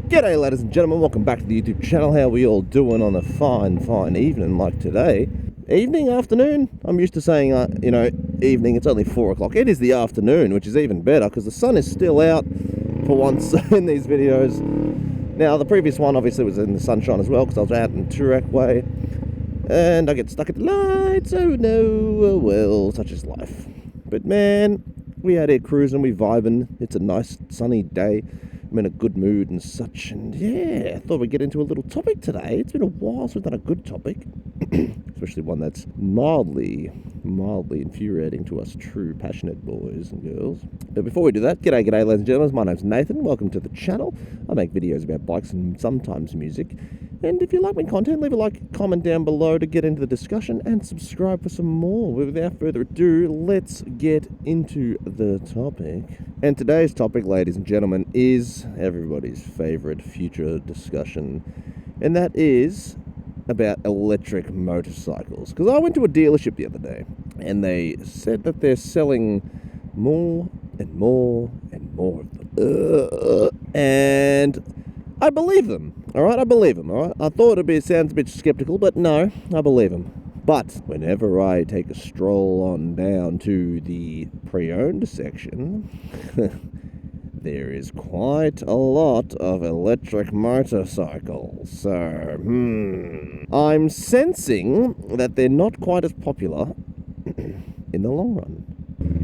G'day ladies and gentlemen, welcome back to the YouTube channel. How are we all doing on a fine evening like today? Evening, afternoon? I'm used to saying, evening, it's only 4 o'clock. It is the afternoon, which is even better because the sun is still out for once in these videos. Now, the previous one obviously was in the sunshine as well because I was out in Turak Way and I get stuck at the lights. Oh no, oh well, such is life. But man, we out here cruising, we vibing. It's a nice sunny day. I'm in a good mood and such, and yeah, I thought we'd get into a little topic today. It's been a while since we've done a good topic, especially one that's mildly infuriating to us true passionate boys and girls. But before we do that, g'day ladies and gentlemen, my name's Nathan, welcome to the channel. I make videos about bikes and sometimes music, and if you like my content, leave a like, comment down below to get into the discussion, and subscribe for some more. Without further ado, let's get into the topic. And today's topic, ladies and gentlemen, is everybody's favorite future discussion, and that is about electric motorcycles. Because I went to a dealership the other day, and they said that they're selling more and more and more of them. And I believe them, alright? I believe them, alright? I thought it sounds a bit skeptical, but no, I believe them. But whenever I take a stroll on down to the pre-owned section, there is quite a lot of electric motorcycles. So, I'm sensing that they're not quite as popular in the long run.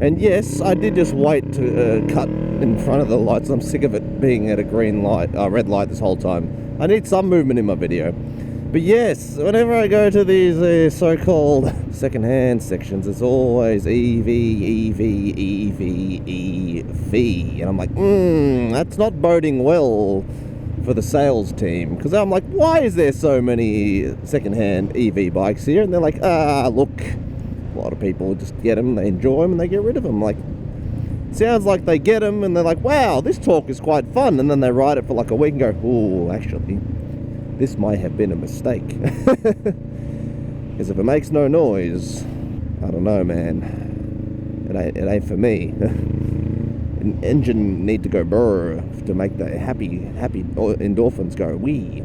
And yes, I did just wait to cut in front of the lights. I'm sick of it being at a red light this whole time. I need some movement in my video. But yes, whenever I go to these so-called second-hand sections, it's always EV. And I'm like, that's not boding well for the sales team. Because I'm like, why is there so many second-hand EV bikes here? And they're like, look, a lot of people just get them, they enjoy them, and they get rid of them. Like, sounds like they get them, and they're like, wow, this talk is quite fun. And then they ride it for like a week and go, ooh, actually, this might have been a mistake. Because if it makes no noise, I don't know, man. It ain't for me. An engine need to go brr to make the happy endorphins go wee.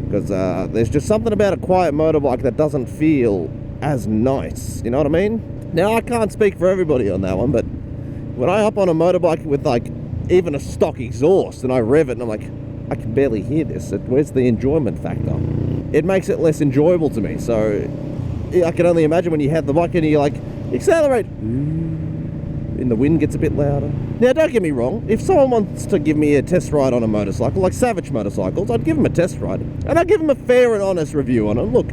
Because there's just something about a quiet motorbike that doesn't feel as nice. You know what I mean? Now, I can't speak for everybody on that one, but when I hop on a motorbike with like even a stock exhaust and I rev it and I'm like, I can barely hear this. Where's the enjoyment factor? It makes it less enjoyable to me. So I can only imagine when you have the bike and you like accelerate, and the wind gets a bit louder. Now, don't get me wrong. If someone wants to give me a test ride on a motorcycle, like Savage Motorcycles, I'd give them a test ride, and I'd give them a fair and honest review on it. Look,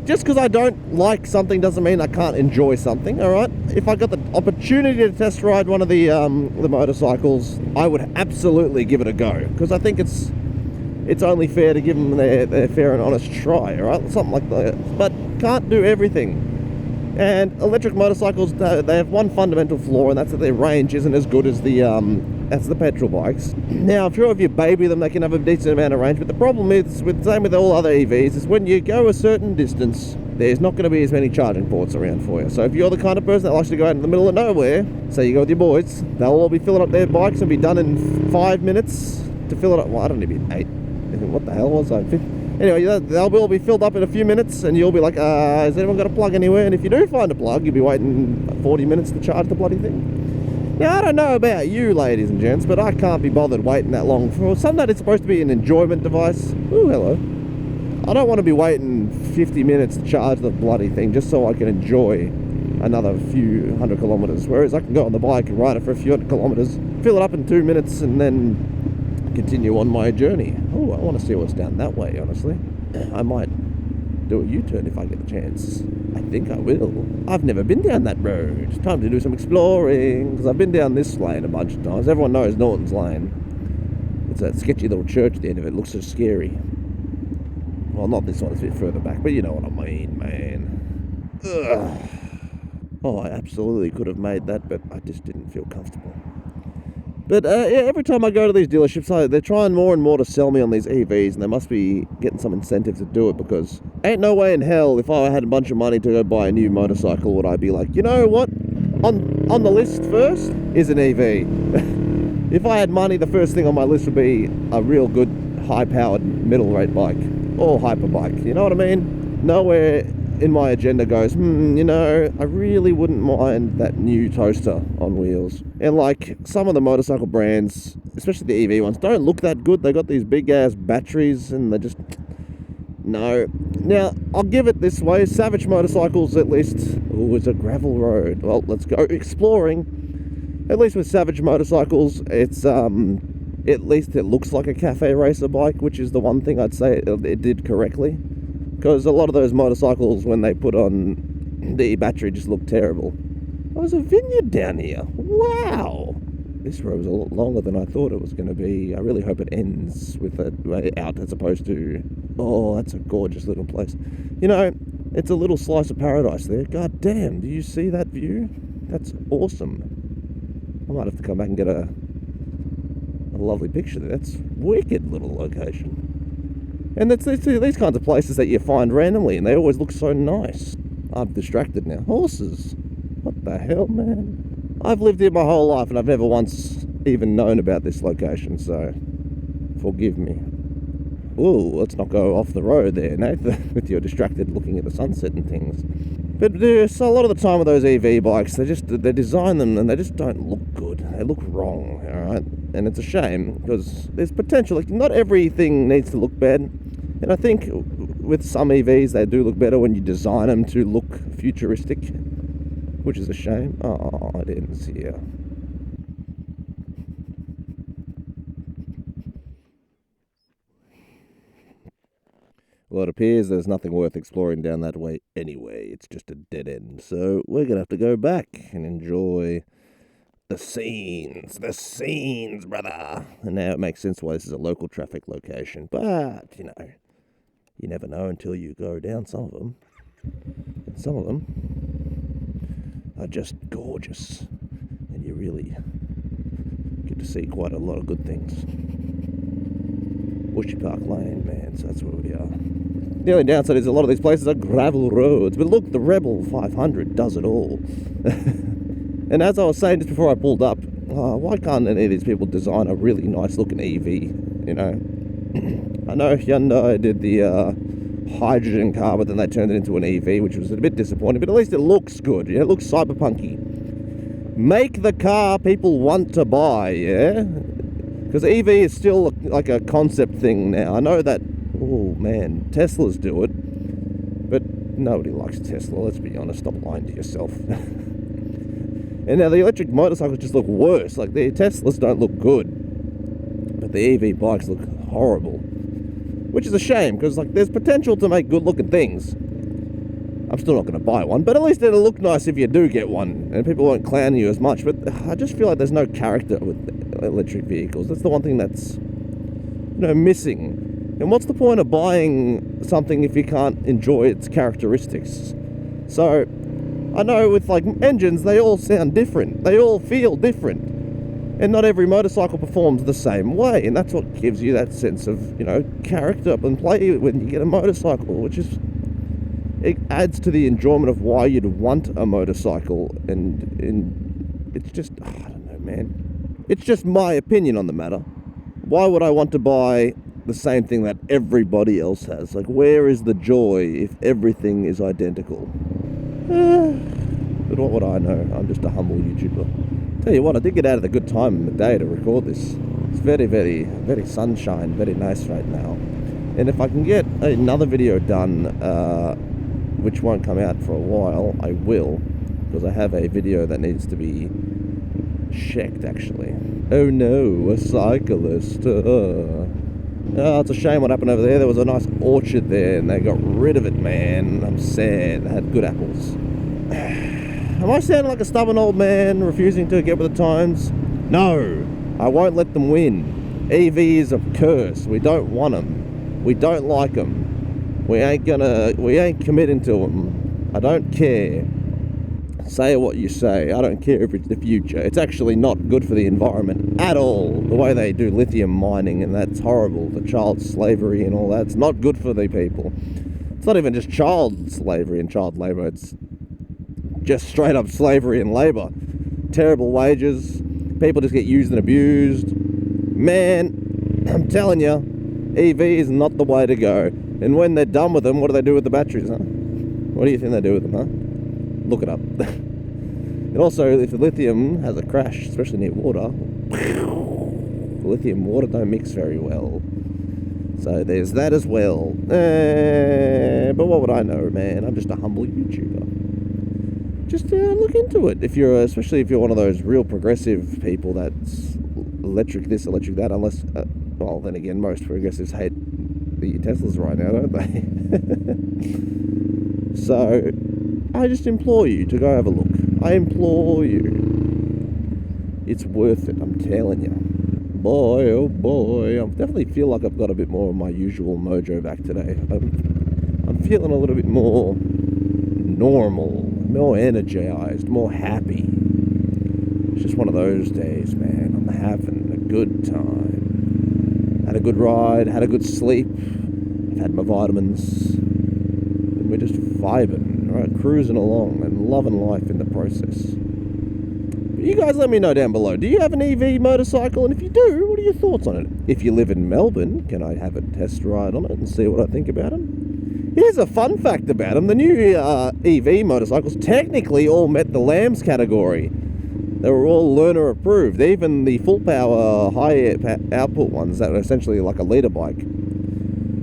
just because I don't like something doesn't mean I can't enjoy something, alright? If I got the opportunity to test ride one of the motorcycles, I would absolutely give it a go. Because I think it's only fair to give them their fair and honest try, alright? Something like that. But can't do everything. And electric motorcycles, they have one fundamental flaw, and that's that their range isn't as good as the petrol bikes. Now, if you baby them, they can have a decent amount of range, but the problem is, same with all other EVs, is when you go a certain distance, there's not going to be as many charging ports around for you. So if you're the kind of person that likes to go out in the middle of nowhere, say you go with your boys, they'll all be filling up their bikes and be done in 5 minutes to fill it up. Well, I don't need 8. What the hell was I? 50? Anyway, they'll all be filled up in a few minutes, and you'll be like, has anyone got a plug anywhere? And if you do find a plug, you'll be waiting 40 minutes to charge the bloody thing. Now, I don't know about you, ladies and gents, but I can't be bothered waiting that long for something that is supposed to be an enjoyment device. Ooh, hello. I don't want to be waiting 50 minutes to charge the bloody thing just so I can enjoy another few hundred kilometers. Whereas I can go on the bike and ride it for a few hundred kilometers, fill it up in 2 minutes, and then continue on my journey. Oh, I want to see what's down that way, honestly. I might do a U-turn if I get the chance. I think I will. I've never been down that road. Time to do some exploring, because I've been down this lane a bunch of times. Everyone knows Norton's Lane. It's a sketchy little church at the end of it. It looks so scary. Well, not this one, it's a bit further back, but you know what I mean, man. Ugh. Oh, I absolutely could have made that, but I just didn't feel comfortable. But yeah, every time I go to these dealerships, they're trying more and more to sell me on these EVs, and they must be getting some incentive to do it, because ain't no way in hell if I had a bunch of money to go buy a new motorcycle would I be like, you know what, on the list first is an EV. If I had money, the first thing on my list would be a real good high-powered middle-rate bike or hyperbike. You know what I mean? Nowhere in my agenda goes, you know, I really wouldn't mind that new toaster on wheels. And like some of the motorcycle brands, especially the EV ones, don't look that good. They got these big-ass batteries and they just... No. Now, I'll give it this way. Savage Motorcycles, at least... Oh, it's a gravel road. Well, let's go exploring. At least with Savage Motorcycles, it's... at least it looks like a cafe racer bike, which is the one thing I'd say it did correctly. Because a lot of those motorcycles, when they put on the battery, just look terrible. Oh, there's a vineyard down here. Wow! This road was a lot longer than I thought it was going to be. I really hope it ends with a way out as opposed to... Oh, that's a gorgeous little place. You know, it's a little slice of paradise there. God damn, do you see that view? That's awesome. I might have to come back and get a lovely picture there. That's wicked little location. And it's these kinds of places that you find randomly, and they always look so nice. I'm distracted now. Horses. What the hell, man? I've lived here my whole life, and I've never once even known about this location, so forgive me. Ooh, let's not go off the road there, Nathan, with your distracted looking at the sunset and things. But so a lot of the time with those EV bikes, they design them and they just don't look good. They look wrong, alright? And it's a shame, because there's potential. Like, not everything needs to look bad. And I think with some EVs, they do look better when you design them to look futuristic, which is a shame. Oh, I didn't see her. Well, it appears there's nothing worth exploring down that way anyway. It's just a dead end. So we're going to have to go back and enjoy the scenes, brother. And now it makes sense why this is a local traffic location. But, you know, you never know until you go down some of them. And some of them are just gorgeous. And you really get to see quite a lot of good things. Bushy Park Lane, man, so that's where we are. The only downside is a lot of these places are gravel roads. But look, the Rebel 500 does it all. And as I was saying just before I pulled up, why can't any of these people design a really nice looking EV, you know? I know Hyundai did the hydrogen car, but then they turned it into an EV, which was a bit disappointing, but at least it looks good, you know? It looks cyberpunky. Make the car people want to buy, yeah? Because EV is still like a concept thing now. I know that, oh man, Teslas do it, but nobody likes Tesla, let's be honest, stop lying to yourself. And now the electric motorcycles just look worse. Like, the Teslas don't look good, but the EV bikes look horrible, which is a shame, because like there's potential to make good looking things. I'm still not going to buy one, but at least it'll look nice if you do get one, and people won't clown you as much. But I just feel like there's no character with electric vehicles. That's the one thing that's, you know, missing. And what's the point of buying something if you can't enjoy its characteristics? So I know with like engines, they all sound different. They all feel different. And not every motorcycle performs the same way. And that's what gives you that sense of, you know, character and play when you get a motorcycle, which is, it adds to the enjoyment of why you'd want a motorcycle. And it's just, I don't know, man. It's just my opinion on the matter. Why would I want to buy the same thing that everybody else has? Like, where is the joy if everything is identical? But what would I know? I'm just a humble YouTuber. Tell you what, I did get out of the good time in the day to record this. It's very, very, very sunshine, very nice right now. And if I can get another video done, which won't come out for a while, I will, because I have a video that needs to be checked, actually. Oh no, a cyclist. Oh, it's a shame what happened over there. There was a nice orchard there and they got rid of it, man. I'm sad. They had good apples. Am I sounding like a stubborn old man refusing to get with the times? No, I won't let them win. EV is a curse. We don't want them. We don't like them. We ain't committing to them. I don't care. Say what you say. I don't care if it's the future. It's actually not good for the environment at all. The way they do lithium mining, and that's horrible. The child slavery and all that. It's not good for the people. It's not even just child slavery and child labour. It's just straight up slavery and labour. Terrible wages. People just get used and abused. Man, I'm telling you, EV is not the way to go. And when they're done with them, what do they do with the batteries, huh? What do you think they do with them, huh? Look it up. And also, if the lithium has a crash, especially near water, the lithium and water don't mix very well. So there's that as well. But what would I know, man? I'm just a humble YouTuber. Just look into it. Especially if you're one of those real progressive people that's electric this, electric that, unless, well, then again, most progressives hate the Teslas right now, don't they? So, I just implore you to go have a look. I implore you. It's worth it, I'm telling you. Boy, oh boy, I definitely feel like I've got a bit more of my usual mojo back today. I'm feeling a little bit more normal, more energized, more happy. It's just one of those days, man. I'm having a good time. Had a good ride, had a good sleep. I've had my vitamins. And we're just vibing, right? Cruising along and loving life in the process. But you guys let me know down below. Do you have an EV motorcycle? And if you do, what are your thoughts on it? If you live in Melbourne, can I have a test ride on it and see what I think about them? Here's a fun fact about them. The new EV motorcycles technically all met the Lambs category. They were all learner approved. Even the full power, high output ones that are essentially like a leader bike.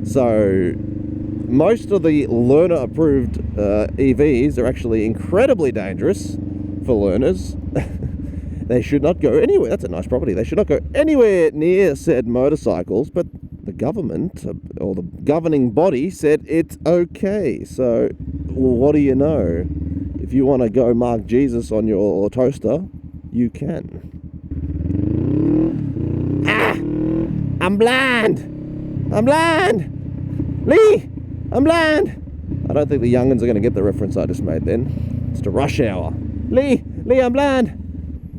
So most of the learner approved EVs are actually incredibly dangerous for learners. They should not go anywhere. That's a nice property. They should not go anywhere near said motorcycles, but the government or the governing body said it's okay. So, well, what do you know? If you want to go mark Jesus on your toaster, you can. Ah! I'm blind! I'm blind! Lee! I'm blind! I don't think the young'uns are going to get the reference I just made then. It's to Rush Hour. Lee, I'm blind!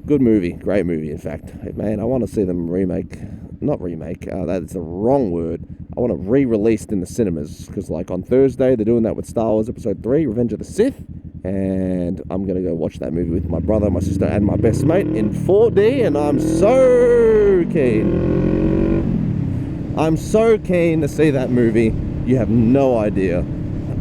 Good movie, great movie in fact. Hey, man, I want to see them that's the wrong word. I want it re-released in the cinemas, because like on Thursday they're doing that with Star Wars Episode 3, Revenge of the Sith, and I'm going to go watch that movie with my brother, my sister and my best mate in 4D, and I'm so keen. I'm so keen to see that movie. You have no idea.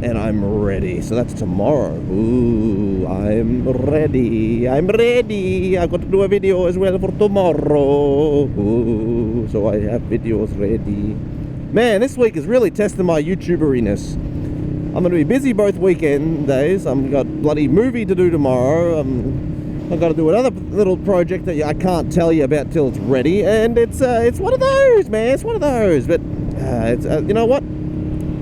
And I'm ready. So that's tomorrow. Ooh, I'm ready. I've got to do a video as well for tomorrow. Ooh, so I have videos ready. Man, this week is really testing my YouTuberiness. I'm going to be busy both weekend days. I've got bloody movie to do tomorrow. I've got to do another little project that I can't tell you about till it's ready. And it's one of those, man. It's one of those. But you know what?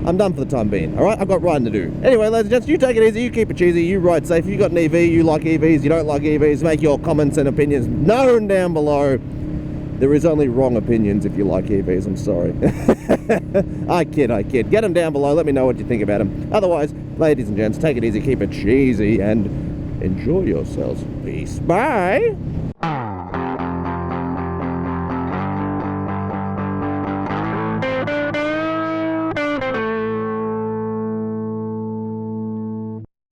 I'm done for the time being, alright? I've got riding to do. Anyway, ladies and gents, you take it easy, you keep it cheesy, you ride safe. If you got an EV, you like EVs, you don't like EVs, make your comments and opinions known down below. There is only wrong opinions if you like EVs, I'm sorry. I kid. Get them down below, let me know what you think about them. Otherwise, ladies and gents, take it easy, keep it cheesy, and enjoy yourselves. Peace. Bye!